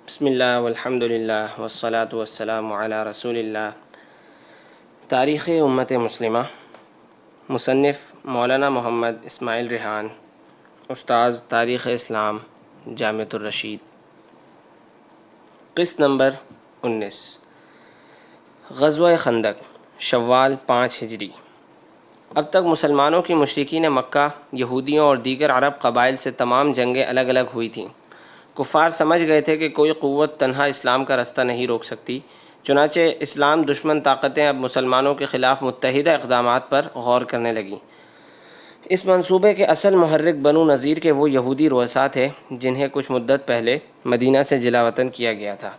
بسم اللہ والحمد للہ والصلاة والسلام علی رسول اللہ۔ تاریخ امت مسلمہ، مصنف مولانا محمد اسماعیل ریحان، استاذ تاریخ اسلام، جامعۃ الرشید۔ قسط نمبر 19، غزوہ خندق، شوال 5 ہجری۔ اب تک مسلمانوں کی مشرکین مکہ، یہودیوں اور دیگر عرب قبائل سے تمام جنگیں الگ الگ ہوئی تھیں۔ کفار سمجھ گئے تھے کہ کوئی قوت تنہا اسلام کا رستہ نہیں روک سکتی، چنانچہ اسلام دشمن طاقتیں اب مسلمانوں کے خلاف متحدہ اقدامات پر غور کرنے لگیں۔ اس منصوبے کے اصل محرک بنو نذیر کے وہ یہودی رؤساء تھے جنہیں کچھ مدت پہلے مدینہ سے جلا وطن کیا گیا تھا۔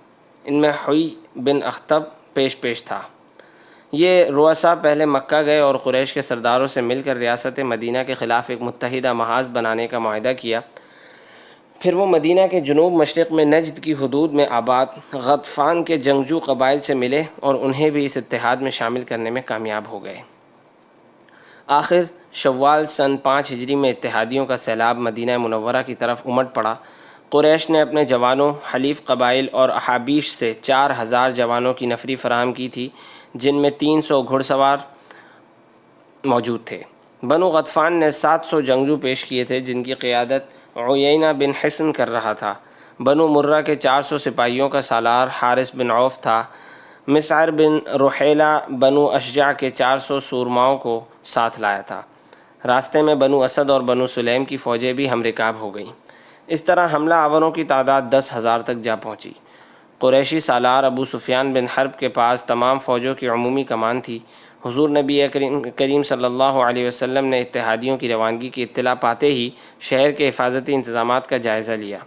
ان میں حوی بن اخطب پیش تھا۔ یہ رؤساء پہلے مکہ گئے اور قریش کے سرداروں سے مل کر ریاست مدینہ کے خلاف ایک متحدہ محاذ بنانے کا معاہدہ کیا۔ پھر وہ مدینہ کے جنوب مشرق میں نجد کی حدود میں آباد غطفان کے جنگجو قبائل سے ملے اور انہیں بھی اس اتحاد میں شامل کرنے میں کامیاب ہو گئے۔ آخر شوال سن 5 ہجری میں اتحادیوں کا سیلاب مدینہ منورہ کی طرف امٹ پڑا۔ قریش نے اپنے جوانوں، حلیف قبائل اور احابیش سے 4000 جوانوں کی نفری فراہم کی تھی، جن میں 300 گھڑ سوار موجود تھے۔ بنو غطفان نے 700 جنگجو پیش کیے تھے جن کی قیادت عیینہ بن حصن کر رہا تھا۔ بنو مرہ کے 400 سپاہیوں کا سالار حارث بن عوف تھا۔ مسعر بن رحیلہ بنو اشجع کے 400 سورماؤں کو ساتھ لایا تھا۔ راستے میں بنو اسد اور بنو سلیم کی فوجیں بھی ہم رکاب ہو گئیں۔ اس طرح حملہ آوروں کی تعداد 10,000 تک جا پہنچی۔ قریشی سالار ابو سفیان بن حرب کے پاس تمام فوجوں کی عمومی کمان تھی۔ حضور نبی کریم صلی اللہ علیہ وسلم نے اتحادیوں کی روانگی کی اطلاع پاتے ہی شہر کے حفاظتی انتظامات کا جائزہ لیا۔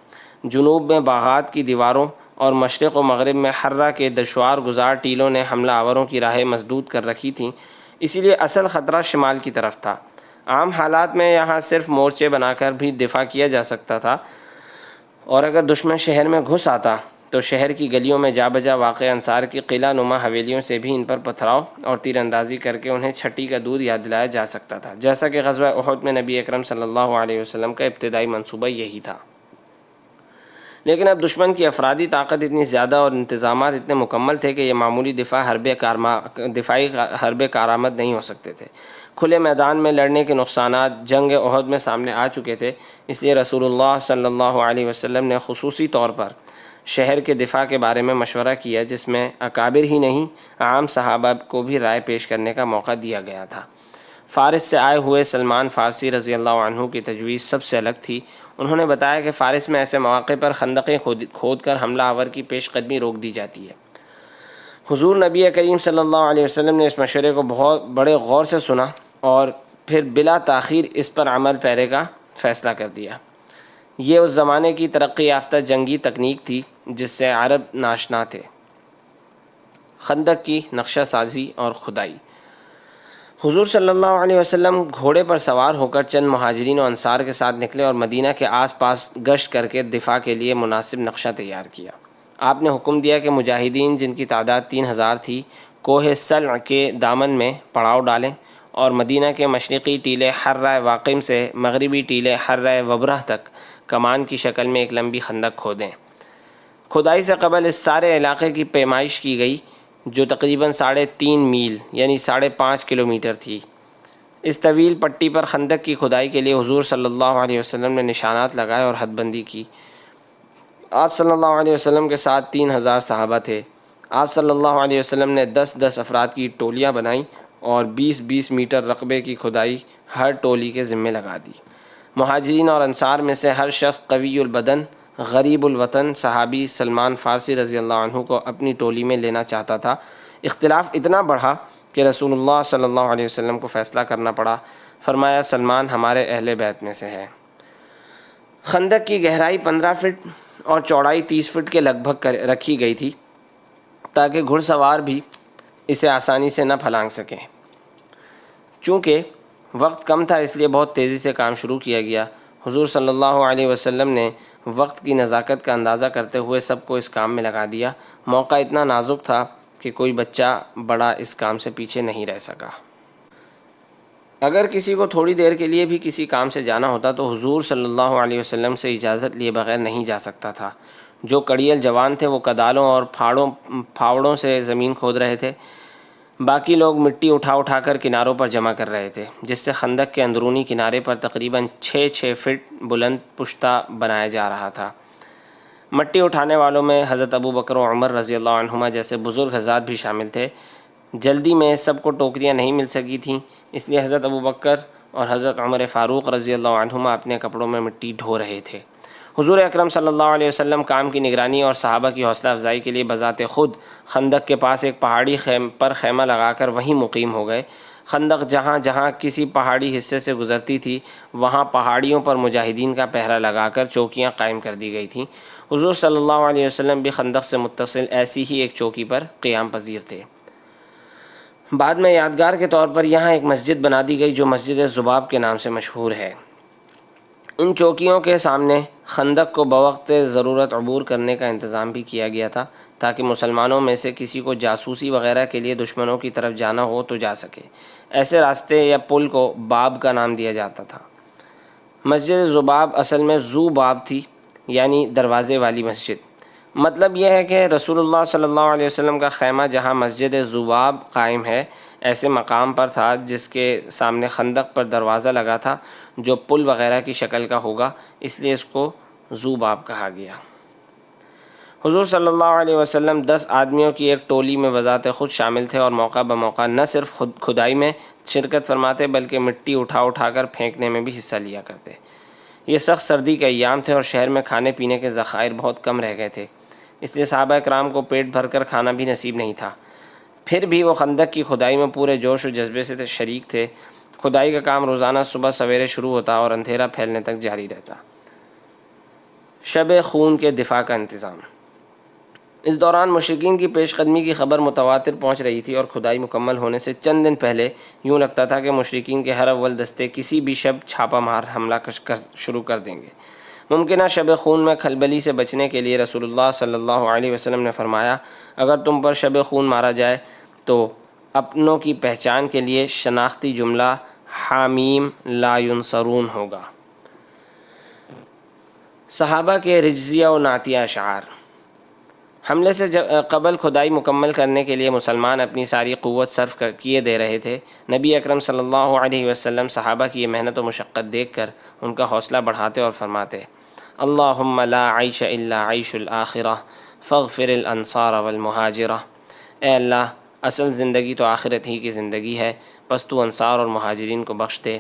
جنوب میں باغات کی دیواروں اور مشرق و مغرب میں حرہ کے دشوار گزار ٹیلوں نے حملہ آوروں کی راہیں مسدود کر رکھی تھیں، اسی لیے اصل خطرہ شمال کی طرف تھا۔ عام حالات میں یہاں صرف مورچے بنا کر بھی دفاع کیا جا سکتا تھا، اور اگر دشمن شہر میں گھس آتا تو شہر کی گلیوں میں جا بجا واقع انصار کی قلعہ نما حویلیوں سے بھی ان پر پتھراؤ اور تیر اندازی کر کے انہیں چھٹی کا دودھ یاد دلایا جا سکتا تھا، جیسا کہ غزوہ احد میں نبی اکرم صلی اللہ علیہ وسلم کا ابتدائی منصوبہ یہی تھا۔ لیکن اب دشمن کی افرادی طاقت اتنی زیادہ اور انتظامات اتنے مکمل تھے کہ یہ معمولی دفاعی حربے کارآمد نہیں ہو سکتے تھے۔ کھلے میدان میں لڑنے کے نقصانات جنگ احد میں سامنے آ چکے تھے، اس لیے رسول اللہ صلی اللہ علیہ وسلم نے خصوصی طور پر شہر کے دفاع کے بارے میں مشورہ کیا، جس میں اکابر ہی نہیں عام صحابہ کو بھی رائے پیش کرنے کا موقع دیا گیا تھا۔ فارس سے آئے ہوئے سلمان فارسی رضی اللہ عنہ کی تجویز سب سے الگ تھی۔ انہوں نے بتایا کہ فارس میں ایسے مواقع پر خندقیں کھود کر حملہ آور کی پیش قدمی روک دی جاتی ہے۔ حضور نبی کریم صلی اللہ علیہ وسلم نے اس مشورے کو بہت بڑے غور سے سنا اور پھر بلا تاخیر اس پر عمل پیرے کا فیصلہ کر دیا۔ یہ اس زمانے کی ترقی یافتہ جنگی تکنیک تھی جس سے عرب ناشنا تھے۔ خندق کی نقشہ سازی اور کھدائی۔ حضور صلی اللہ علیہ وسلم گھوڑے پر سوار ہو کر چند مہاجرین و انصار کے ساتھ نکلے اور مدینہ کے آس پاس گشت کر کے دفاع کے لیے مناسب نقشہ تیار کیا۔ آپ نے حکم دیا کہ مجاہدین، جن کی تعداد 3000 تھی، کوہ سلع کے دامن میں پڑاؤ ڈالیں اور مدینہ کے مشرقی ٹیلے حرہ واقم سے مغربی ٹیلے حرہ وبرہ تک کمان کی شکل میں ایک لمبی خندق کھودیں۔ کھدائی سے قبل اس سارے علاقے کی پیمائش کی گئی، جو تقریباً 3.5 میل یعنی 5.5 کلومیٹر تھی۔ اس طویل پٹی پر خندق کی کھدائی کے لیے حضور صلی اللہ علیہ وسلم نے نشانات لگائے اور حد بندی کی۔ آپ صلی اللہ علیہ وسلم کے ساتھ 3000 صحابہ تھے۔ آپ صلی اللہ علیہ وسلم نے 10 افراد کی ٹولیاں بنائیں اور 20 میٹر رقبے کی کھدائی ہر ٹولی کے ذمے لگا دی۔ مہاجرین اور انصار میں سے ہر شخص قوی البدن، غریب الوطن صحابی سلمان فارسی رضی اللہ عنہ کو اپنی ٹولی میں لینا چاہتا تھا۔ اختلاف اتنا بڑھا کہ رسول اللہ صلی اللہ علیہ وسلم کو فیصلہ کرنا پڑا۔ فرمایا، سلمان ہمارے اہل بیت میں سے ہے۔ خندق کی گہرائی 15 فٹ اور چوڑائی 30 فٹ کے لگ بھگ رکھی گئی تھی تاکہ گھڑ سوار بھی اسے آسانی سے نہ پھلانگ سکیں۔ چونکہ وقت کم تھا اس لیے بہت تیزی سے کام شروع کیا گیا۔ حضور صلی اللہ علیہ وسلم نے وقت کی نزاکت کا اندازہ کرتے ہوئے سب کو اس کام میں لگا دیا۔ موقع اتنا نازک تھا کہ کوئی بچہ بڑا اس کام سے پیچھے نہیں رہ سکا۔ اگر کسی کو تھوڑی دیر کے لیے بھی کسی کام سے جانا ہوتا تو حضور صلی اللہ علیہ وسلم سے اجازت لیے بغیر نہیں جا سکتا تھا۔ جو کڑیل جوان تھے وہ کدالوں اور پھاوڑوں سے زمین کھود رہے تھے، باقی لوگ مٹی اٹھا اٹھا کر کناروں پر جمع کر رہے تھے، جس سے خندق کے اندرونی کنارے پر تقریباً 6 فٹ بلند پشتہ بنایا جا رہا تھا۔ مٹی اٹھانے والوں میں حضرت ابو بکر و عمر رضی اللہ عنہما جیسے بزرگ حضرات بھی شامل تھے۔ جلدی میں سب کو ٹوکریاں نہیں مل سکی تھیں، اس لیے حضرت ابو بکر اور حضرت عمر فاروق رضی اللہ عنہما اپنے کپڑوں میں مٹی ڈھو رہے تھے۔ حضور اکرم صلی اللہ علیہ وسلم کام کی نگرانی اور صحابہ کی حوصلہ افزائی کے لیے بذات خود خندق کے پاس ایک پہاڑی پر خیمہ لگا کر وہیں مقیم ہو گئے۔ خندق جہاں جہاں کسی پہاڑی حصے سے گزرتی تھی وہاں پہاڑیوں پر مجاہدین کا پہرا لگا کر چوکیاں قائم کر دی گئی تھیں۔ حضور صلی اللہ علیہ وسلم بھی خندق سے متصل ایسی ہی ایک چوکی پر قیام پذیر تھے۔ بعد میں یادگار کے طور پر یہاں ایک مسجد بنا دی گئی جو مسجد ذباب کے نام سے مشہور ہے۔ ان چوکیوں کے سامنے خندق کو بوقت ضرورت عبور کرنے کا انتظام بھی کیا گیا تھا تاکہ مسلمانوں میں سے کسی کو جاسوسی وغیرہ کے لیے دشمنوں کی طرف جانا ہو تو جا سکے۔ ایسے راستے یا پل کو باب کا نام دیا جاتا تھا۔ مسجد ذباب اصل میں ذو باب تھی، یعنی دروازے والی مسجد۔ مطلب یہ ہے کہ رسول اللہ صلی اللہ علیہ وسلم کا خیمہ جہاں مسجد ذباب قائم ہے ایسے مقام پر تھا جس کے سامنے خندق پر دروازہ لگا تھا جو پل وغیرہ کی شکل کا ہوگا، اس لیے اس کو ذباب کہا گیا۔ حضور صلی اللہ علیہ وسلم 10 آدمیوں کی ایک ٹولی میں بذات خود شامل تھے اور موقع بموقع نہ صرف کھدائی میں شرکت فرماتے بلکہ مٹی اٹھا اٹھا کر پھینکنے میں بھی حصہ لیا کرتے۔ یہ سخت سردی کے ایام تھے اور شہر میں کھانے پینے کے ذخائر بہت کم رہ گئے تھے، اس لیے صحابہ کرام کو پیٹ بھر کر کھانا بھی نصیب نہیں تھا۔ پھر بھی وہ خندق کی کھدائی میں پورے جوش و جذبے سے شریک تھے۔ کھدائی کا کام روزانہ صبح سویرے شروع ہوتا اور اندھیرا پھیلنے تک جاری رہتا۔ شب خون کے دفاع کا انتظام۔ اس دوران مشرکین کی پیش قدمی کی خبر متواتر پہنچ رہی تھی اور کھدائی مکمل ہونے سے چند دن پہلے یوں لگتا تھا کہ مشرکین کے ہر اول دستے کسی بھی شب چھاپا مار حملہ شروع کر دیں گے۔ ممکنہ شب خون میں کھلبلی سے بچنے کے لیے رسول اللہ صلی اللہ علیہ وسلم نے فرمایا، اگر تم پر شب خون مارا جائے تو اپنوں کی پہچان کے لیے شناختی جملہ حامیم لا ینصرون ہوگا۔ صحابہ کے رجزیہ و نعتیہ اشعار۔ حملے سے قبل کھدائی مکمل کرنے کے لیے مسلمان اپنی ساری قوت صرف کیے دے رہے تھے۔ نبی اکرم صلی اللہ علیہ وسلم صحابہ کی یہ محنت و مشقت دیکھ کر ان کا حوصلہ بڑھاتے اور فرماتے، اللہم لا عیش الا عیش الآخرہ فاغفر الانصار والمہاجرہ۔ اے اللہ، اصل زندگی تو آخرت ہی کی زندگی ہے، پس تو انصار اور مہاجرین کو بخش دے۔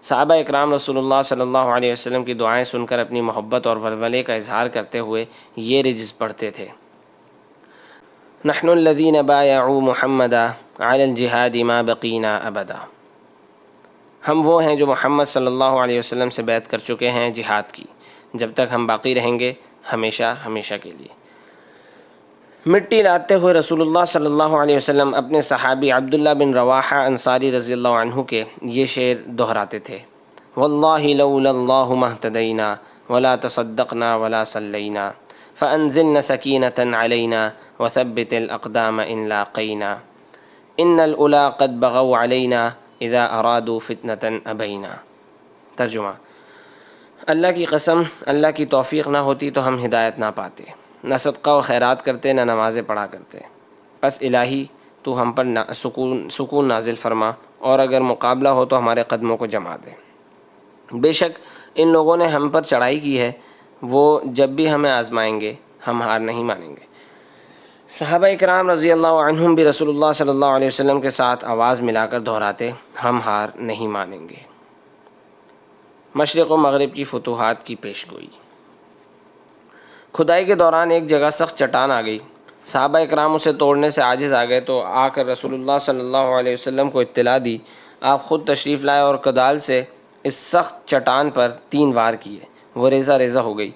صحابہ اکرام رسول اللہ صلی اللہ علیہ وسلم کی دعائیں سن کر اپنی محبت اور ولولے کا اظہار کرتے ہوئے یہ رجز پڑھتے تھے، نحن الذین بایعوا محمدا علی الجہاد ما بقینا ابدا۔ ہم وہ ہیں جو محمد صلی اللہ علیہ وسلم سے بیعت کر چکے ہیں جہاد کی، جب تک ہم باقی رہیں گے، ہمیشہ ہمیشہ کے لیے۔ مٹی لاتے ہوئے رسول اللہ صلی اللہ علیہ وسلم اپنے صحابی عبداللہ بن رواحہ انصاری رضی اللہ عنہ کے یہ شعر دہراتے تھے، واللہ لولا اللہ ما اہتدینا ولا تصدقنا ولا صلینا فانزلنا سکینة علینا وثبت الاقدام ان لاقینا ان الاولی قد بغوا علینا اذا ارادوا فتنة ابینا۔ ترجمہ: اللہ کی قسم، اللہ کی توفیق نہ ہوتی تو ہم ہدایت نہ پاتے، نہ صدقہ و خیرات کرتے، نہ نمازیں پڑھا کرتے۔ بس الہی تو ہم پر سکون نازل فرما، اور اگر مقابلہ ہو تو ہمارے قدموں کو جما دے۔ بے شک ان لوگوں نے ہم پر چڑھائی کی ہے، وہ جب بھی ہمیں آزمائیں گے ہم ہار نہیں مانیں گے۔ صحابہ اکرام رضی اللہ عنہم بھی رسول اللہ صلی اللہ علیہ وسلم کے ساتھ آواز ملا کر دہراتے، ہم ہار نہیں مانیں گے۔ مشرق و مغرب کی فتوحات کی پیش گوئی۔ کھدائی کے دوران ایک جگہ سخت چٹان آ گئی، صحابہ اکرام اسے توڑنے سے عاجز آ گئے تو آ کر رسول اللہ صلی اللہ علیہ وسلم کو اطلاع دی۔ آپ خود تشریف لائے اور کدال سے اس سخت چٹان پر 3 وار کیے، وہ ریزہ ریزہ ہو گئی۔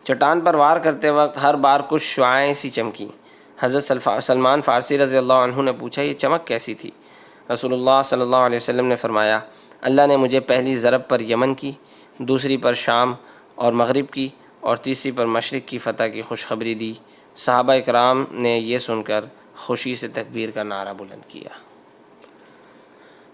چٹان پر وار کرتے وقت ہر بار کچھ شعاعیں سی چمکیں۔ حضرت سلمان فارسی رضی اللہ عنہ نے پوچھا، یہ چمک کیسی تھی؟ رسول اللہ صلی اللہ علیہ وسلم نے فرمایا، اللہ نے مجھے پہلی ضرب پر یمن کی، دوسری پر شام اور مغرب کی، اور تیسری پر مشرق کی فتح کی خوشخبری دی۔ صحابہ اکرام نے یہ سن کر خوشی سے تکبیر کا نعرہ بلند کیا۔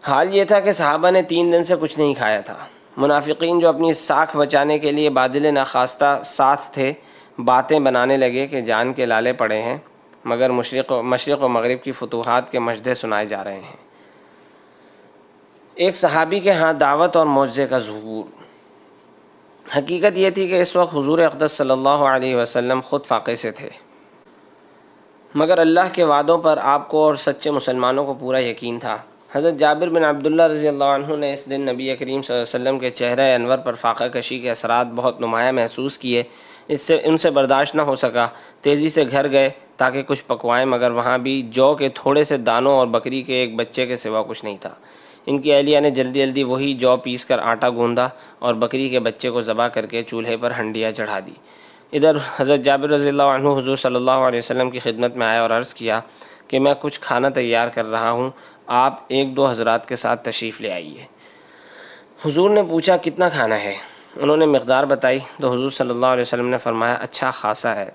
حال یہ تھا کہ صحابہ نے 3 دن سے کچھ نہیں کھایا تھا۔ منافقین جو اپنی ساکھ بچانے کے لیے بادل ناخواستہ ساتھ تھے، باتیں بنانے لگے کہ جان کے لالے پڑے ہیں، مگر مشرق و مغرب کی فتوحات کے مشدے سنائے جا رہے ہیں۔ ایک صحابی کے ہاں دعوت اور معجزے کا ظہور۔ حقیقت یہ تھی کہ اس وقت حضور اقدس صلی اللہ علیہ وسلم خود فاقے سے تھے، مگر اللہ کے وعدوں پر آپ کو اور سچے مسلمانوں کو پورا یقین تھا۔ حضرت جابر بن عبداللہ رضی اللہ عنہ نے اس دن نبی کریم صلی اللہ علیہ وسلم کے چہرہ انور پر فاقہ کشی کے اثرات بہت نمایاں محسوس کیے۔ ان سے برداشت نہ ہو سکا، تیزی سے گھر گئے تاکہ کچھ پکوائیں، مگر وہاں بھی جو کے تھوڑے سے دانوں اور بکری کے ایک بچے کے سوا کچھ نہیں تھا۔ ان کی اہلیہ نے جلدی جلدی وہی جو پیس کر آٹا گوندا اور بکری کے بچے کو ذبح کر کے چولہے پر ہنڈیاں چڑھا دی۔ ادھر حضرت جابر رضی اللہ عنہ حضور صلی اللہ علیہ وسلم کی خدمت میں آئے اور عرض کیا کہ میں کچھ کھانا تیار کر رہا ہوں، آپ ایک دو حضرات کے ساتھ تشریف لے آئیے۔ حضور نے پوچھا کتنا کھانا ہے؟ انہوں نے مقدار بتائی تو حضور صلی اللہ علیہ وسلم نے فرمایا اچھا خاصا ہے۔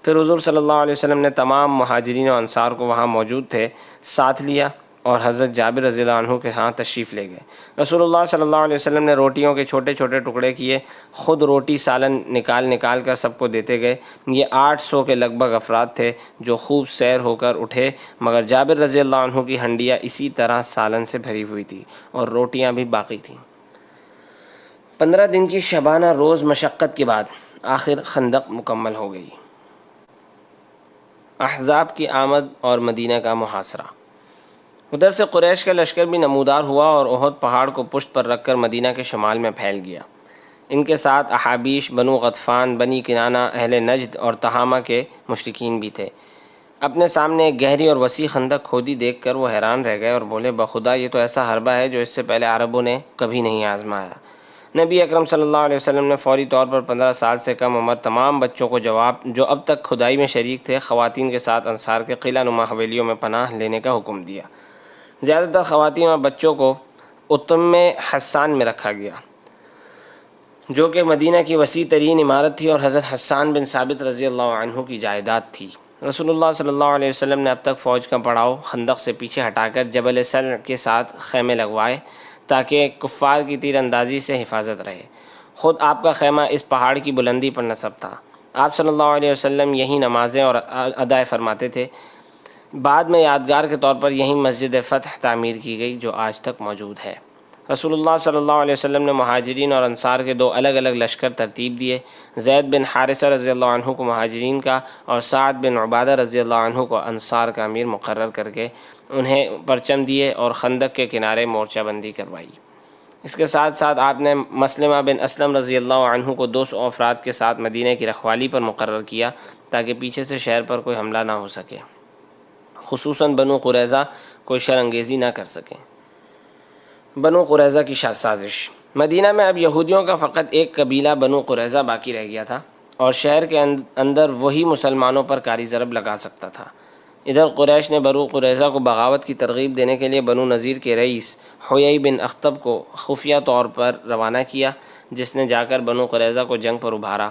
پھر حضور صلی اللہ علیہ وسلم نے تمام مہاجرین و انصار کو وہاں موجود تھے ساتھ لیا اور حضرت جابر رضی اللہ عنہ کے ہاں تشریف لے گئے۔ رسول اللہ صلی اللہ علیہ وسلم نے روٹیوں کے چھوٹے چھوٹے ٹکڑے کیے، خود روٹی سالن نکال کر سب کو دیتے گئے۔ یہ 800 کے لگ بھگ افراد تھے جو خوب سیر ہو کر اٹھے، مگر جابر رضی اللہ عنہ کی ہنڈیاں اسی طرح سالن سے بھری ہوئی تھی اور روٹیاں بھی باقی تھیں۔ 15 دن کی شبانہ روز مشقت کے بعد آخر خندق مکمل ہو گئی۔ احزاب کی آمد اور مدینہ کا محاصرہ۔ ادھر سے قریش کا لشکر بھی نمودار ہوا اور احد پہاڑ کو پشت پر رکھ کر مدینہ کے شمال میں پھیل گیا۔ ان کے ساتھ احابیش، بنو غطفان، بنی کنانہ، اہل نجد اور تہامہ کے مشرکین بھی تھے۔ اپنے سامنے ایک گہری اور وسیع خندق کھودی دیکھ کر وہ حیران رہ گئے اور بولے بخدا یہ تو ایسا حربہ ہے جو اس سے پہلے عربوں نے کبھی نہیں آزمایا۔ نبی اکرم صلی اللہ علیہ وسلم نے فوری طور پر 15 سال سے کم عمر تمام بچوں کو جو اب تک کھدائی میں شریک تھے، خواتین کے ساتھ انصار کے قلعہ نما حویلیوں میں پناہ لینے کا حکم دیا۔ زیادہ تر خواتین اور بچوں کو اتم حسان میں رکھا گیا، جو کہ مدینہ کی وسیع ترین عمارت تھی اور حضرت حسان بن ثابت رضی اللہ عنہ کی جائیداد تھی۔ رسول اللہ صلی اللہ علیہ وسلم نے اب تک فوج کا پڑاؤ خندق سے پیچھے ہٹا کر جبل سل کے ساتھ خیمے لگوائے تاکہ کفار کی تیر اندازی سے حفاظت رہے۔ خود آپ کا خیمہ اس پہاڑ کی بلندی پر نصب تھا۔ آپ صلی اللہ علیہ وسلم یہیں نمازیں اور ادا فرماتے تھے۔ بعد میں یادگار کے طور پر یہیں مسجد فتح تعمیر کی گئی جو آج تک موجود ہے۔ رسول اللہ صلی اللہ علیہ وسلم نے مہاجرین اور انصار کے دو الگ الگ لشکر ترتیب دیے۔ زید بن حارثہ رضی اللہ عنہ کو مہاجرین کا اور سعد بن عبادہ رضی اللہ عنہ کو انصار کا امیر مقرر کر کے انہیں پرچم دیے اور خندق کے کنارے مورچہ بندی کروائی۔ اس کے ساتھ ساتھ آپ نے مسلمہ بن اسلم رضی اللہ عنہ کو 200 افراد کے ساتھ مدینہ کی رکھوالی پر مقرر کیا تاکہ پیچھے سے شہر پر کوئی حملہ نہ ہو سکے، خصوصاً بنو قریظہ کوئی شر انگیزی نہ کر سکیں۔ بنو قریظہ کی سازش۔ مدینہ میں اب یہودیوں کا فقط ایک قبیلہ بنو قریظہ باقی رہ گیا تھا اور شہر کے اندر وہی مسلمانوں پر کاری ضرب لگا سکتا تھا۔ ادھر قریش نے بنو قریظہ کو بغاوت کی ترغیب دینے کے لیے بنو نذیر کے رئیس حیی بن اخطب کو خفیہ طور پر روانہ کیا، جس نے جا کر بنو قریظہ کو جنگ پر ابھارا۔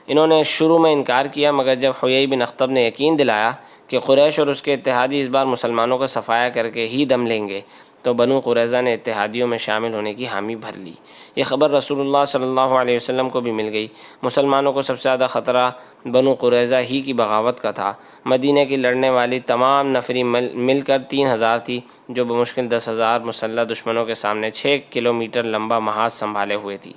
انہوں نے شروع میں انکار کیا، مگر جب حیی بن اخطب نے یقین دلایا کہ قریش اور اس کے اتحادی اس بار مسلمانوں کا صفایا کر کے ہی دم لیں گے، تو بنو قریظہ نے اتحادیوں میں شامل ہونے کی حامی بھر لی۔ یہ خبر رسول اللہ صلی اللہ علیہ وسلم کو بھی مل گئی۔ مسلمانوں کو سب سے زیادہ خطرہ بنو قریظہ ہی کی بغاوت کا تھا۔ مدینہ کی لڑنے والی تمام نفری مل کر 3000 تھی، جو بمشکل 10,000 مسلح دشمنوں کے سامنے 6 کلومیٹر لمبا محاذ سنبھالے ہوئے تھی۔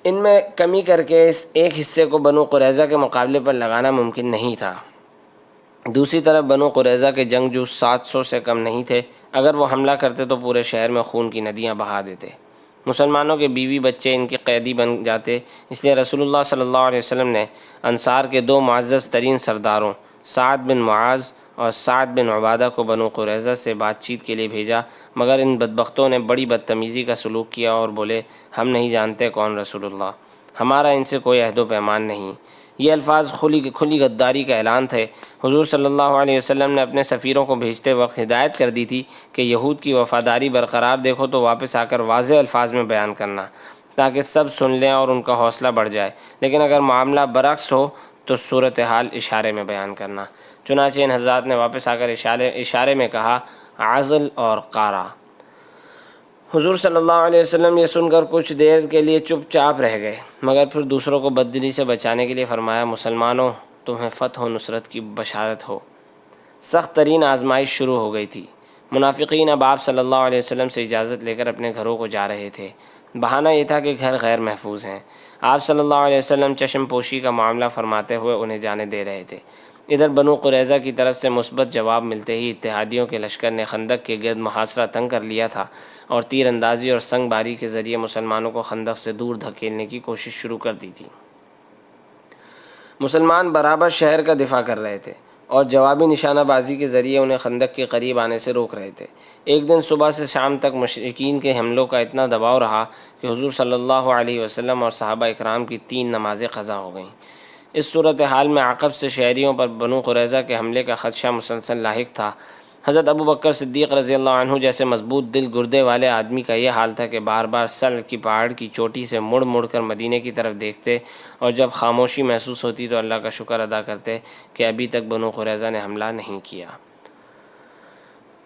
ان میں کمی کر کے اس ایک حصے کو بنو قریظہ کے مقابلے پر لگانا ممکن نہیں تھا۔ دوسری طرف بنو قریظہ کے جنگجو 700 سے کم نہیں تھے۔ اگر وہ حملہ کرتے تو پورے شہر میں خون کی ندیاں بہا دیتے۔ مسلمانوں کے بیوی بچے ان کے قیدی بن جاتے۔ اس لیے رسول اللہ صلی اللہ علیہ وسلم نے انصار کے دو معزز ترین سرداروں سعد بن معاذ اور سعد بن عبادہ کو بنو قریظہ سے بات چیت کے لیے بھیجا، مگر ان بدبختوں نے بڑی بدتمیزی کا سلوک کیا اور بولے ہم نہیں جانتے کون رسول اللہ، ہمارا ان سے کوئی عہد و پیمان نہیں۔ یہ الفاظ کھلی غداری کا اعلان تھے۔ حضور صلی اللہ علیہ وسلم نے اپنے سفیروں کو بھیجتے وقت ہدایت کر دی تھی کہ یہود کی وفاداری برقرار دیکھو تو واپس آ کر واضح الفاظ میں بیان کرنا تاکہ سب سن لیں اور ان کا حوصلہ بڑھ جائے، لیکن اگر معاملہ برعکس ہو تو صورتحال اشارے میں بیان کرنا۔ چنانچہ ان حضرات نے واپس آ کر اشارے میں کہا عزل اور قارا۔ حضور صلی اللہ علیہ وسلم یہ سن کر کچھ دیر کے لیے چپ چاپ رہ گئے، مگر پھر دوسروں کو بددلی سے بچانے کے لیے فرمایا، مسلمانوں، تمہیں فتح و نصرت کی بشارت ہو۔ سخت ترین آزمائش شروع ہو گئی تھی۔ منافقین اب آپ صلی اللہ علیہ وسلم سے اجازت لے کر اپنے گھروں کو جا رہے تھے۔ بہانہ یہ تھا کہ گھر غیر محفوظ ہیں۔ آپ صلی اللہ علیہ وسلم چشم پوشی کا معاملہ فرماتے ہوئے انہیں جانے دے رہے تھے۔ ادھر بنو قریظہ کی طرف سے مثبت جواب ملتے ہی اتحادیوں کے لشکر نے خندق کے گرد محاصرہ تنگ کر لیا تھا اور تیر اندازی اور سنگ باری کے ذریعے مسلمانوں کو خندق سے دور دھکیلنے کی کوشش شروع کر دی تھی۔ مسلمان برابر شہر کا دفاع کر رہے تھے اور جوابی نشانہ بازی کے ذریعے انہیں خندق کے قریب آنے سے روک رہے تھے۔ ایک دن صبح سے شام تک مشرکین کے حملوں کا اتنا دباؤ رہا کہ حضور صلی اللہ علیہ وسلم اور صحابہ اکرام کی 3 نمازیں قضا ہو گئیں۔ اس صورتحال میں عقب سے شہریوں پر بنو قریظہ کے حملے کا خدشہ مسلسل لاحق تھا۔ حضرت ابو بکر صدیق رضی اللہ عنہ جیسے مضبوط دل گردے والے آدمی کا یہ حال تھا کہ بار بار سل کی پہاڑ کی چوٹی سے مڑ مڑ کر مدینے کی طرف دیکھتے اور جب خاموشی محسوس ہوتی تو اللہ کا شکر ادا کرتے کہ ابھی تک بنو قریظہ نے حملہ نہیں کیا۔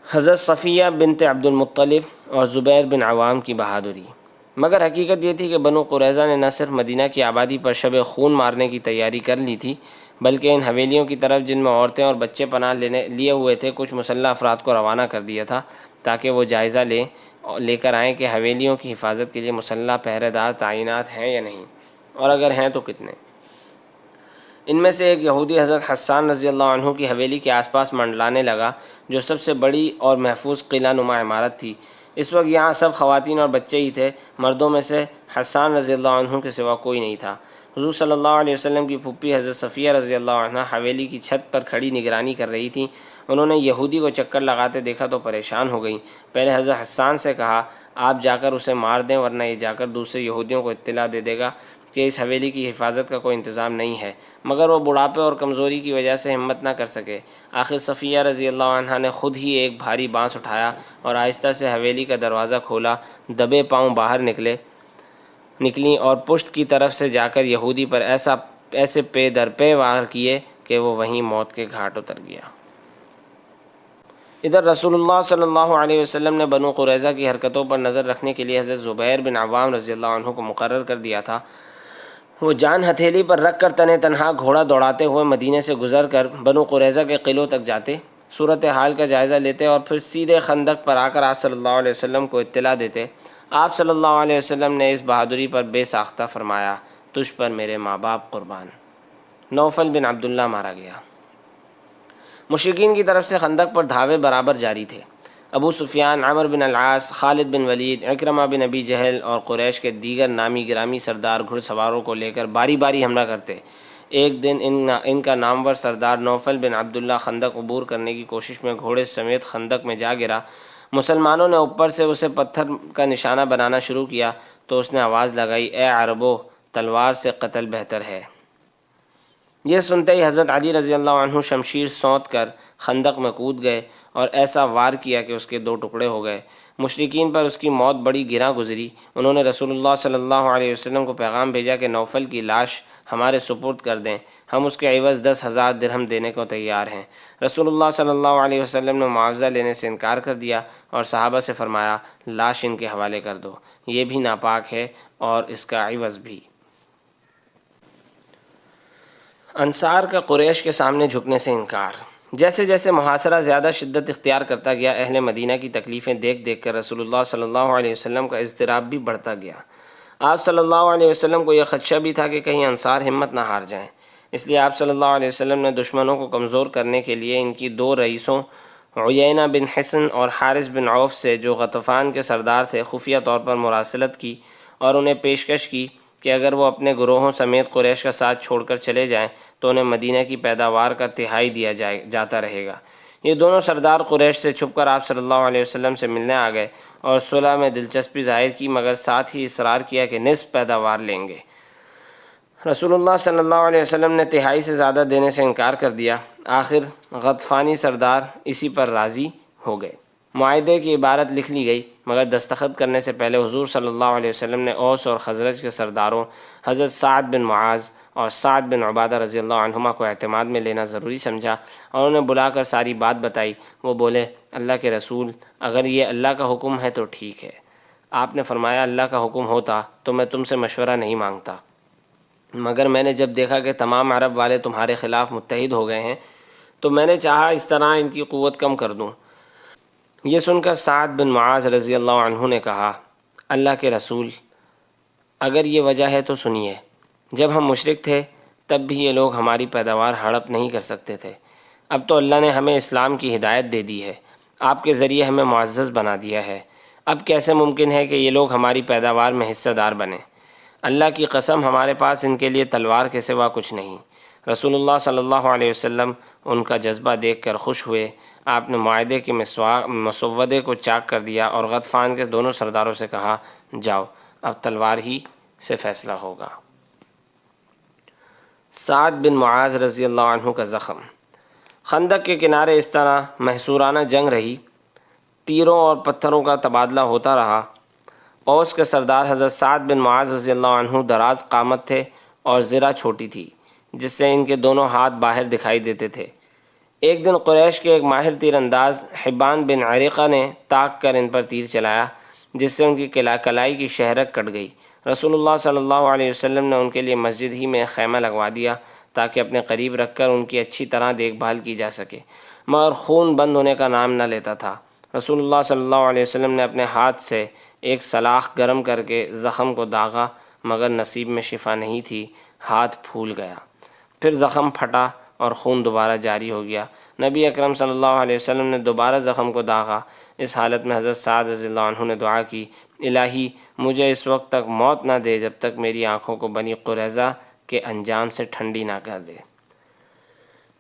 حضرت صفیہ بنت عبد المطلب اور زبیر بن عوام کی بہادری۔ مگر حقیقت یہ تھی کہ بنو قریظہ نے نہ صرف مدینہ کی آبادی پر شب خون مارنے کی تیاری کر لی تھی، بلکہ ان حویلیوں کی طرف جن میں عورتیں اور بچے پناہ لیے ہوئے تھے کچھ مسلح افراد کو روانہ کر دیا تھا تاکہ وہ جائزہ لے کر آئیں کہ حویلیوں کی حفاظت کے لیے مسلح پہرے دار تعینات ہیں یا نہیں، اور اگر ہیں تو کتنے۔ ان میں سے ایک یہودی حضرت حسان رضی اللہ عنہ کی حویلی کے آس پاس منڈلانے لگا، جو سب سے بڑی اور محفوظ قلعہ نما عمارت تھی۔ اس وقت یہاں سب خواتین اور بچے ہی تھے، مردوں میں سے حسان رضی اللہ عنہ کے سوا کوئی نہیں تھا۔ حضور صلی اللہ علیہ وسلم کی پھوپھی حضرت صفیہ رضی اللہ عنہ حویلی کی چھت پر کھڑی نگرانی کر رہی تھیں۔ انہوں نے یہودی کو چکر لگاتے دیکھا تو پریشان ہو گئیں۔ پہلے حضرت حسان سے کہا، آپ جا کر اسے مار دیں ورنہ یہ جا کر دوسرے یہودیوں کو اطلاع دے دے گا کہ اس حویلی کی حفاظت کا کوئی انتظام نہیں ہے، مگر وہ بڑھاپے اور کمزوری کی وجہ سے ہمت نہ کر سکے۔ آخر صفیہ رضی اللہ عنہ نے خود ہی ایک بھاری بانس اٹھایا اور آہستہ سے حویلی کا دروازہ کھولا، دبے پاؤں باہر نکلیں اور پشت کی طرف سے جا کر یہودی پر ایسے پے در پے وار کیے کہ وہ وہیں موت کے گھاٹ اتر گیا۔ ادھر رسول اللہ صلی اللہ علیہ وسلم نے بنو قریظہ کی حرکتوں پر نظر رکھنے کے لیے حضرت زبیر بن عوام رضی اللہ عنہ کو مقرر کر دیا تھا۔ وہ جان ہتھیلی پر رکھ کر تنہا گھوڑا دوڑاتے ہوئے مدینے سے گزر کر بنو قریظہ کے قلعوں تک جاتے، صورتحال کا جائزہ لیتے اور پھر سیدھے خندق پر آ کر آپ صلی اللہ علیہ وسلم کو اطلاع دیتے۔ آپ صلی اللہ علیہ وسلم نے اس بہادری پر بے ساختہ فرمایا، تجھ پر میرے ماں باپ قربان۔ نوفل بن عبداللہ مارا گیا۔ مشرکین کی طرف سے خندق پر دھاوے برابر جاری تھے۔ ابو سفیان، عمر بن العاص، خالد بن ولید، عکرمہ بن ابی جہل اور قریش کے دیگر نامی گرامی سردار گھڑ سواروں کو لے کر باری باری حملہ کرتے۔ ایک دن ان کا نامور سردار نوفل بن عبداللہ خندق عبور کرنے کی کوشش میں گھوڑے سمیت خندق میں جا گرا۔ مسلمانوں نے اوپر سے اسے پتھر کا نشانہ بنانا شروع کیا تو اس نے آواز لگائی، اے عربو، تلوار سے قتل بہتر ہے۔ یہ سنتے ہی حضرت علی رضی اللہ عنہ شمشیر سونت کر خندق میں کود گئے اور ایسا وار کیا کہ اس کے 2 ٹکڑے ہو گئے۔ مشرکین پر اس کی موت بڑی گراں گزری۔ انہوں نے رسول اللہ صلی اللہ علیہ وسلم کو پیغام بھیجا کہ نوفل کی لاش ہمارے سپرد کر دیں، ہم اس کے عوض 10,000 درہم دینے کو تیار ہیں۔ رسول اللہ صلی اللہ علیہ وسلم نے معاوضہ لینے سے انکار کر دیا اور صحابہ سے فرمایا، لاش ان کے حوالے کر دو، یہ بھی ناپاک ہے اور اس کا عوض بھی۔ انصار کا قریش کے سامنے جھکنے سے انکار۔ جیسے جیسے محاصرہ زیادہ شدت اختیار کرتا گیا، اہل مدینہ کی تکلیفیں دیکھ دیکھ کر رسول اللہ صلی اللہ علیہ وسلم کا اضطراب بھی بڑھتا گیا۔ آپ صلی اللہ علیہ وسلم کو یہ خدشہ بھی تھا کہ کہیں انصار ہمت نہ ہار جائیں، اس لیے آپ صلی اللہ علیہ وسلم نے دشمنوں کو کمزور کرنے کے لیے ان کی 2 رئیسوں عیینہ بن حصن اور حارث بن عوف سے، جو غطفان کے سردار تھے، خفیہ طور پر مراسلت کی اور انہیں پیشکش کی کہ اگر وہ اپنے گروہوں سمیت قریش کا ساتھ چھوڑ کر چلے جائیں تو انہیں مدینہ کی پیداوار کا 1/3 دیا جاتا رہے گا۔ یہ دونوں سردار قریش سے چھپ کر آپ صلی اللہ علیہ وسلم سے ملنے آ گئے اور صلح میں دلچسپی ظاہر کی، مگر ساتھ ہی اصرار کیا کہ نصف پیداوار لیں گے۔ رسول اللہ صلی اللہ علیہ وسلم نے 1/3 سے زیادہ دینے سے انکار کر دیا۔ آخر غطفانی سردار اسی پر راضی ہو گئے۔ معاہدے کی عبارت لکھ لی گئی، مگر دستخط کرنے سے پہلے حضور صلی اللہ علیہ وسلم نے اوس اور خزرج کے سرداروں حضرت سعد بن معاذ اور سعد بن عبادہ رضی اللہ عنہما کو اعتماد میں لینا ضروری سمجھا اور انہیں بلا کر ساری بات بتائی۔ وہ بولے، اللہ کے رسول، اگر یہ اللہ کا حکم ہے تو ٹھیک ہے، آپ نے فرمایا اللہ کا حکم ہوتا تو میں تم سے مشورہ نہیں مانگتا، مگر میں نے جب دیکھا کہ تمام عرب والے تمہارے خلاف متحد ہو گئے ہیں تو میں نے چاہا اس طرح ان کی قوت کم کر دوں۔ یہ سن کر سعد بن معاذ رضی اللہ عنہ نے کہا، اللہ کے رسول، اگر یہ وجہ ہے تو سنیے، جب ہم مشرک تھے تب بھی یہ لوگ ہماری پیداوار ہڑپ نہیں کر سکتے تھے، اب تو اللہ نے ہمیں اسلام کی ہدایت دے دی ہے، آپ کے ذریعے ہمیں معزز بنا دیا ہے، اب کیسے ممکن ہے کہ یہ لوگ ہماری پیداوار میں حصہ دار بنیں؟ اللہ کی قسم ہمارے پاس ان کے لیے تلوار کے سوا کچھ نہیں۔ رسول اللہ صلی اللہ علیہ وسلم ان کا جذبہ دیکھ کر خوش ہوئے۔ آپ نے معاہدے کے مسودے کو چاک کر دیا اور غطفان کے دونوں سرداروں سے کہا، جاؤ اب تلوار ہی سے فیصلہ ہوگا۔ سعد بن معاذ رضی اللہ عنہ کا زخم۔ خندق کے کنارے اس طرح محصورانہ جنگ رہی، تیروں اور پتھروں کا تبادلہ ہوتا رہا۔ اوس کے سردار حضرت سعد بن معاذ رضی اللہ عنہ دراز قامت تھے اور زرہ چھوٹی تھی جس سے ان کے دونوں ہاتھ باہر دکھائی دیتے تھے۔ ایک دن قریش کے ایک ماہر تیر انداز حبان بن عریقہ نے تاک کر ان پر تیر چلایا جس سے ان کی کلائی کی شہرک کٹ گئی۔ رسول اللہ صلی اللہ علیہ وسلم نے ان کے لیے مسجد ہی میں خیمہ لگوا دیا تاکہ اپنے قریب رکھ کر ان کی اچھی طرح دیکھ بھال کی جا سکے، مگر خون بند ہونے کا نام نہ لیتا تھا۔ رسول اللہ صلی اللہ علیہ وسلم نے اپنے ہاتھ سے ایک سلاخ گرم کر کے زخم کو داغا، مگر نصیب میں شفا نہیں تھی، ہاتھ پھول گیا، پھر زخم پھٹا اور خون دوبارہ جاری ہو گیا۔ نبی اکرم صلی اللہ علیہ وسلم نے دوبارہ زخم کو داغا۔ اس حالت میں حضرت سعد رضی اللہ عنہ نے دعا کی، الہی مجھے اس وقت تک موت نہ دے جب تک میری آنکھوں کو بنی قریظہ کے انجام سے ٹھنڈی نہ کر دے۔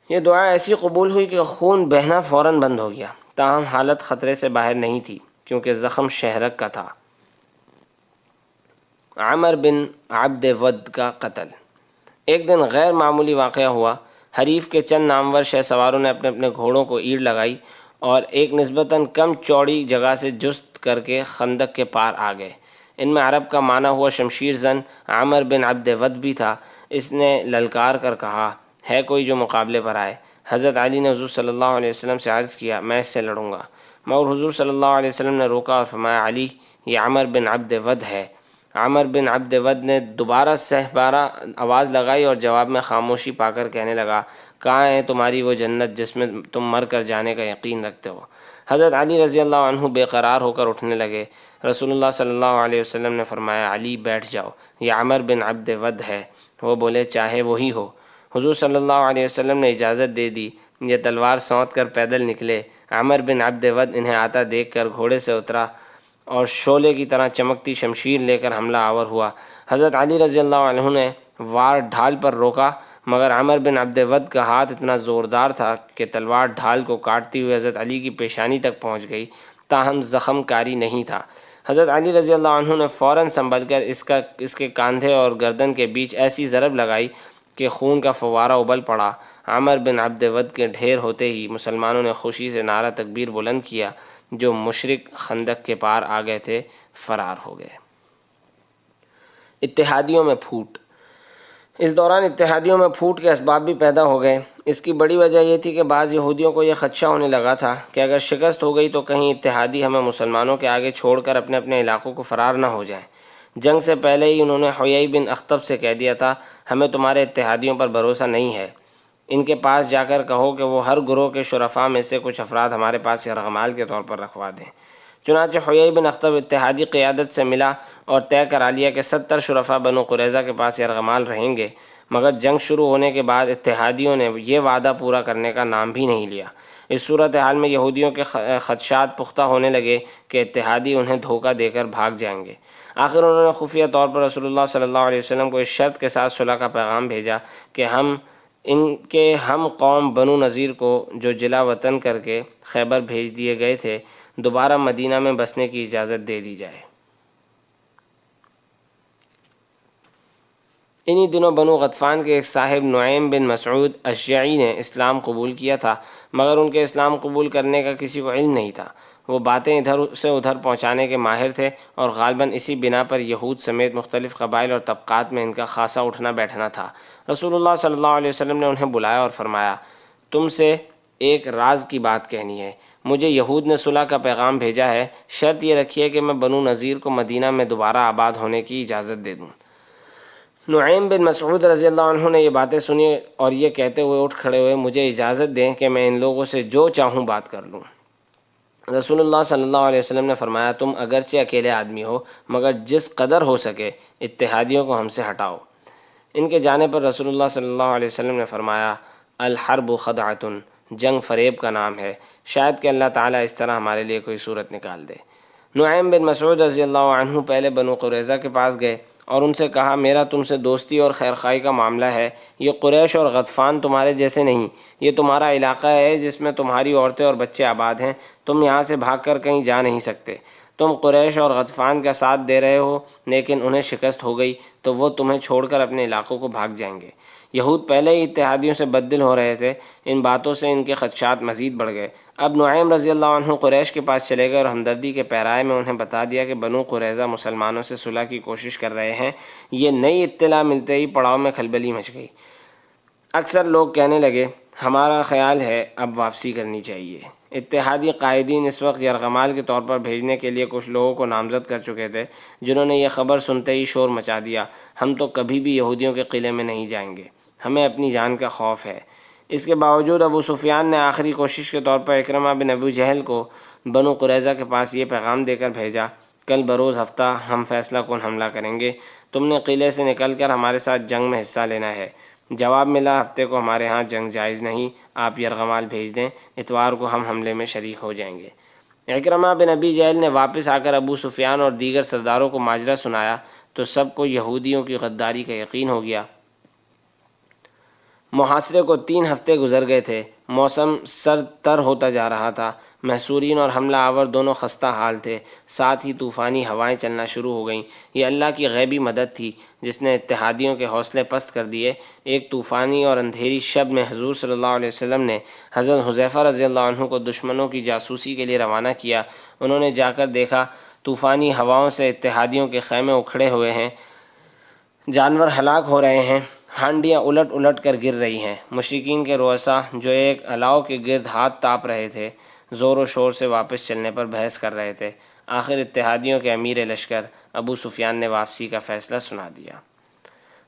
یہ دعا ایسی قبول ہوئی کہ خون بہنا فوراً بند ہو گیا، تاہم حالت خطرے سے باہر نہیں تھی کیونکہ زخم شہرک کا تھا۔ عمر بن عبد ود کا قتل۔ ایک دن غیر معمولی واقعہ ہوا۔ حریف کے چند نامور شہ سواروں نے اپنے اپنے گھوڑوں کو ایڑ لگائی اور ایک نسبتاً کم چوڑی جگہ سے جست کر کے خندق کے پار آ گئے۔ ان میں عرب کا مانا ہوا شمشیر زن عمر بن عبد ود بھی تھا۔ اس نے للکار کر کہا، ہے کوئی جو مقابلے پر آئے؟ حضرت علی نے حضور صلی اللہ علیہ وسلم سے عرض کیا، میں اس سے لڑوں گا، مگر حضور صلی اللہ علیہ وسلم نے روکا اور فرمایا، علی یہ عمر بن عبد ود ہے۔ عمر بن عبد ود نے دوبارہ سہبارہ آواز لگائی اور جواب میں خاموشی پا کر کہنے لگا، کہاں ہے تمہاری وہ جنت جس میں تم مر کر جانے کا یقین رکھتے ہو؟ حضرت علی رضی اللہ عنہ بے قرار ہو کر اٹھنے لگے۔ رسول اللہ صلی اللہ علیہ وسلم نے فرمایا، علی بیٹھ جاؤ، یہ عمر بن عبد ود ہے۔ وہ بولے، چاہے وہی ہو۔ حضور صلی اللہ علیہ وسلم نے اجازت دے دی۔ یہ تلوار سونت کر پیدل نکلے۔ عمر بن عبد ود انہیں آتا دیکھ کر گھوڑے سے اترا اور شعلے کی طرح چمکتی شمشیر لے کر حملہ آور ہوا۔ حضرت علی رضی اللہ عنہ نے وار ڈھال پر روکا، مگر عمر بن عبد ود کا ہاتھ اتنا زوردار تھا کہ تلوار ڈھال کو کاٹتی ہوئے حضرت علی کی پیشانی تک پہنچ گئی، تاہم زخم کاری نہیں تھا۔ حضرت علی رضی اللہ عنہ نے فوراً سنبھل کر اس کے کاندھے اور گردن کے بیچ ایسی ضرب لگائی کہ خون کا فوارہ ابل پڑا۔ عمر بن عبد ود کے ڈھیر ہوتے ہی مسلمانوں نے خوشی سے نعرہ تکبیر بلند کیا۔ جو مشرک خندق کے پار آ گئے تھے فرار ہو گئے۔ اتحادیوں میں پھوٹ۔ اس دوران اتحادیوں میں پھوٹ کے اسباب بھی پیدا ہو گئے۔ اس کی بڑی وجہ یہ تھی کہ بعض یہودیوں کو یہ خدشہ ہونے لگا تھا کہ اگر شکست ہو گئی تو کہیں اتحادی ہمیں مسلمانوں کے آگے چھوڑ کر اپنے اپنے علاقوں کو فرار نہ ہو جائیں۔ جنگ سے پہلے ہی انہوں نے حیی بن اخطب سے کہہ دیا تھا، ہمیں تمہارے اتحادیوں پر بھروسہ نہیں ہے، ان کے پاس جا کر کہو کہ وہ ہر گروہ کے شرفاء میں سے کچھ افراد ہمارے پاس یرغمال کے طور پر رکھوا دیں۔ چنانچہ حیی بن اخطب اتحادی قیادت سے ملا اور طے کرا لیا کہ 70 شرفاء بنو قریظہ کے پاس یرغمال رہیں گے، مگر جنگ شروع ہونے کے بعد اتحادیوں نے یہ وعدہ پورا کرنے کا نام بھی نہیں لیا۔ اس صورتحال میں یہودیوں کے خدشات پختہ ہونے لگے کہ اتحادی انہیں دھوکہ دے کر بھاگ جائیں گے۔ آخر انہوں نے خفیہ طور پر رسول اللہ صلی اللہ علیہ وسلم کو اس شرط کے ساتھ صلح کا پیغام بھیجا کہ ہم قوم بنو نذیر کو جو جلا وطن کر کے خیبر بھیج دیے گئے تھے دوبارہ مدینہ میں بسنے کی اجازت دے دی جائے۔ انہی دنوں بنو غطفان کے ایک صاحب نعیم بن مسعود اشجعی نے اسلام قبول کیا تھا، مگر ان کے اسلام قبول کرنے کا کسی کو علم نہیں تھا۔ وہ باتیں ادھر سے ادھر پہنچانے کے ماہر تھے اور غالباً اسی بنا پر یہود سمیت مختلف قبائل اور طبقات میں ان کا خاصا اٹھنا بیٹھنا تھا۔ رسول اللہ صلی اللہ علیہ وسلم نے انہیں بلایا اور فرمایا، تم سے ایک راز کی بات کہنی ہے۔ مجھے یہود نے صلح کا پیغام بھیجا ہے، شرط یہ رکھی ہے کہ میں بنو نذیر کو مدینہ میں دوبارہ آباد ہونے کی اجازت دے دوں۔ نعیم بن مسعود رضی اللہ عنہ نے یہ باتیں سنی اور یہ کہتے ہوئے اٹھ کھڑے ہوئے، مجھے اجازت دیں کہ میں ان لوگوں سے جو چاہوں بات کر لوں۔ رسول اللہ صلی اللہ علیہ وسلم نے فرمایا، تم اگرچہ اکیلے آدمی ہو مگر جس قدر ہو سکے اتحادیوں کو ہم سے ہٹاؤ۔ ان کے جانے پر رسول اللہ صلی اللہ علیہ وسلم نے فرمایا، الحرب خدعۃ، جنگ فریب کا نام ہے، شاید کہ اللہ تعالیٰ اس طرح ہمارے لیے کوئی صورت نکال دے۔ نعیم بن مسعود رضی اللہ عنہ پہلے بنو قریظہ کے پاس گئے اور ان سے کہا، میرا تم سے دوستی اور خیرخواہی کا معاملہ ہے۔ یہ قریش اور غطفان تمہارے جیسے نہیں، یہ تمہارا علاقہ ہے جس میں تمہاری عورتیں اور بچے آباد ہیں، تم یہاں سے بھاگ کر کہیں جا نہیں سکتے۔ تم قریش اور غطفان کا ساتھ دے رہے ہو لیکن انہیں شکست ہو گئی تو وہ تمہیں چھوڑ کر اپنے علاقوں کو بھاگ جائیں گے۔ یہود پہلے ہی اتحادیوں سے بددل ہو رہے تھے، ان باتوں سے ان کے خدشات مزید بڑھ گئے۔ اب نعیم رضی اللہ عنہ قریش کے پاس چلے گئے اور ہمدردی کے پیرائے میں انہیں بتا دیا کہ بنو قریظہ مسلمانوں سے صلح کی کوشش کر رہے ہیں۔ یہ نئی اطلاع ملتے ہی پڑاؤ میں کھلبلی مچ گئی۔ اکثر لوگ کہنے لگے، ہمارا خیال ہے اب واپسی کرنی چاہیے۔ اتحادی قائدین اس وقت یرغمال کے طور پر بھیجنے کے لیے کچھ لوگوں کو نامزد کر چکے تھے، جنہوں نے یہ خبر سنتے ہی شور مچا دیا، ہم تو کبھی بھی یہودیوں کے قلعے میں نہیں جائیں گے، ہمیں اپنی جان کا خوف ہے۔ اس کے باوجود ابو سفیان نے آخری کوشش کے طور پر اکرمہ بن ابو جہل کو بنو قریظہ کے پاس یہ پیغام دے کر بھیجا، کل بروز ہفتہ ہم فیصلہ کن حملہ کریں گے، تم نے قلعے سے نکل کر ہمارے ساتھ جنگ میں حصہ لینا ہے۔ جواب ملا، ہفتے کو ہمارے ہاں جنگ جائز نہیں، آپ یرغمال بھیج دیں، اتوار کو ہم حملے میں شریک ہو جائیں گے۔ اکرمہ بن ابی جہل نے واپس آ کر ابو سفیان اور دیگر سرداروں کو ماجرا سنایا تو سب کو یہودیوں کی غداری کا یقین ہو گیا۔ محاصرے کو 3 ہفتے گزر گئے تھے، موسم سرد تر ہوتا جا رہا تھا، محصورین اور حملہ آور دونوں خستہ حال تھے، ساتھ ہی طوفانی ہوائیں چلنا شروع ہو گئیں۔ یہ اللہ کی غیبی مدد تھی جس نے اتحادیوں کے حوصلے پست کر دیے۔ ایک طوفانی اور اندھیری شب میں حضور صلی اللہ علیہ وسلم نے حضرت حذیفہ رضی اللہ عنہ کو دشمنوں کی جاسوسی کے لیے روانہ کیا۔ انہوں نے جا کر دیکھا طوفانی ہواؤں سے اتحادیوں کے خیمے اکھڑے ہوئے ہیں، جانور ہلاک ہو رہے ہیں، ہانڈیاں الٹ الٹ کر گر رہی ہیں۔ مشرکین کے رؤسا جو ایک الاؤ کے گرد ہاتھ تاپ رہے تھے، زور و شور سے واپس چلنے پر بحث کر رہے تھے۔ آخر اتحادیوں کے امیر لشکر ابو سفیان نے واپسی کا فیصلہ سنا دیا۔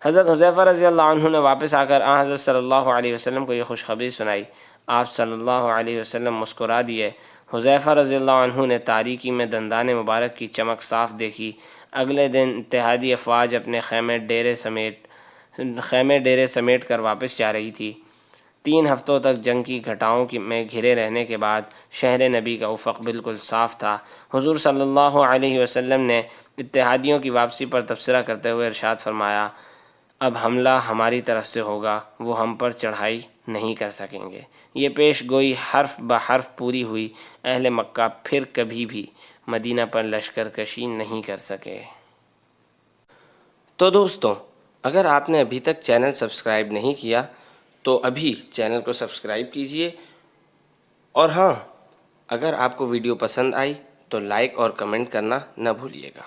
حضرت حذیفہ رضی اللہ عنہ نے واپس آ کر حضرت صلی اللہ علیہ وسلم کو یہ خوشخبری سنائی۔ آپ صلی اللہ علیہ وسلم مسکرا دیے۔ حذیفہ رضی اللہ عنہ نے تاریکی میں دندان مبارک کی چمک صاف دیکھی۔ اگلے دن اتحادی افواج اپنے خیمے ڈیرے سمیٹ کر واپس جا رہی تھی۔ 3 ہفتوں تک جنگ کی گھٹاؤں میں گھرے رہنے کے بعد شہر نبی کا افق بالکل صاف تھا۔ حضور صلی اللہ علیہ وسلم نے اتحادیوں کی واپسی پر تبصرہ کرتے ہوئے ارشاد فرمایا، اب حملہ ہماری طرف سے ہوگا، وہ ہم پر چڑھائی نہیں کر سکیں گے۔ یہ پیش گوئی حرف بحرف پوری ہوئی۔ اہل مکہ پھر کبھی بھی مدینہ پر لشکر کشی نہیں کر سکے۔ تو دوستوں، اگر آپ نے ابھی تک چینل سبسکرائب نہیں کیا تو ابھی چینل کو سبسکرائب کیجئے، اور ہاں، اگر آپ کو ویڈیو پسند آئی تو لائک اور کمنٹ کرنا نہ بھولیے گا۔